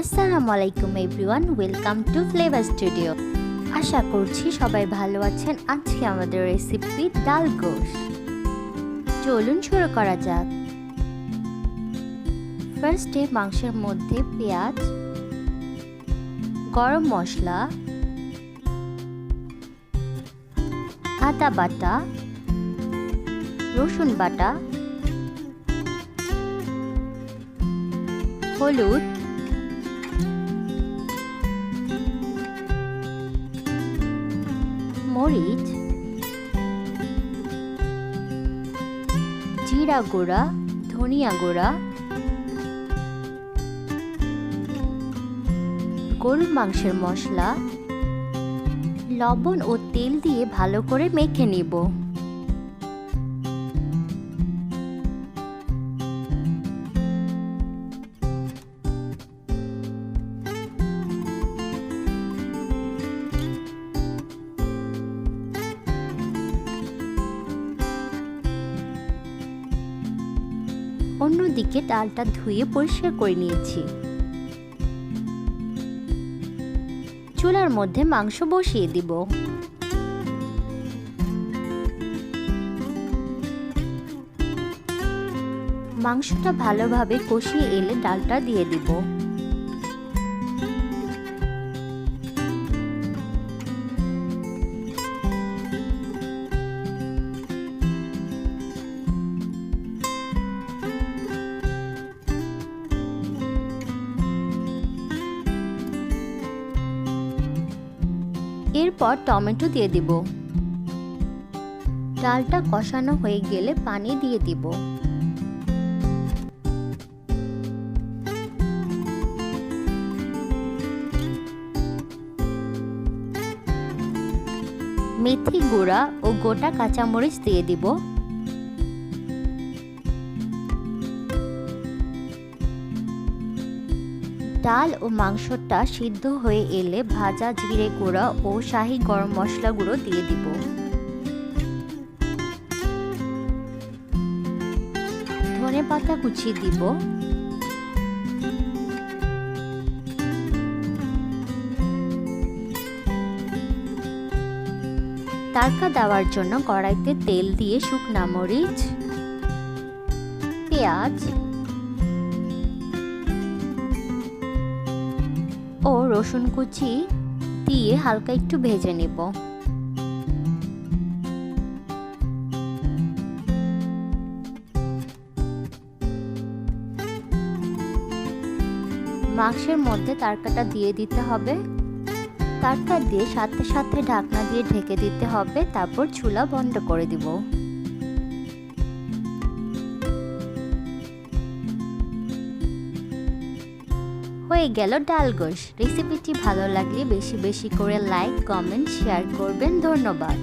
আসসালামু আলাইকুম everyone, welcome to flavour studio. আশা করছি সবাই ভালো আছেন। আজকে আমাদের রেসিপি ডাল গোশ। চলুন শুরু করা যাক। ফার্স্টে মাংসের মধ্যে পেঁয়াজ, গরম মশলা, আদা বাটা, রসুন বাটা, হলুদ, মরিচ, জিরা গুঁড়া, ধনিয়া গুঁড়া, গরুর মাংসের মশলা, লবণ ও তেল দিয়ে ভালো করে মেখে নিব। অন্যদিকে ডালটা ধুয়ে পরিষ্কার করে নিয়েছি। চুলার মধ্যে মাংস বসিয়ে দিব। মাংসটা ভালোভাবে কষিয়ে এলে ডালটা দিয়ে দিব। এরপর টমেটো দিয়ে দিব। ডালটা কষানো হয়ে গেলে পানি দিয়ে দিব। মেথি গুঁড়া ও গোটা কাঁচামরিচ দিয়ে দিব। ডাল ও মাংসটা সিদ্ধ হয়ে এলে ভাজা জিরে গুঁড়া ও শাহি গরম মশলা গুঁড়ো দিয়ে দিব। ধনেপাতা কুচি দিব। তাড়কা দেওয়ার জন্য কড়াইতে তেল দিয়ে শুকনা মরিচ, পেঁয়াজ ও রসুন কুচি দিয়ে হালকা একটু ভেজে নেব। মাংসের মধ্যে তাড়কাটা দিয়ে দিতে হবে। তাড়কা দিয়ে সাথে সাথে ঢাকনা দিয়ে ঢেকে দিতে হবে। তারপর চুলা বন্ধ করে দিব। হয়ে গেল ডাল গোশ। রেসিপিটি ভালো লাগলে বেশি বেশি করে লাইক, কমেন্ট, শেয়ার করবেন। ধন্যবাদ।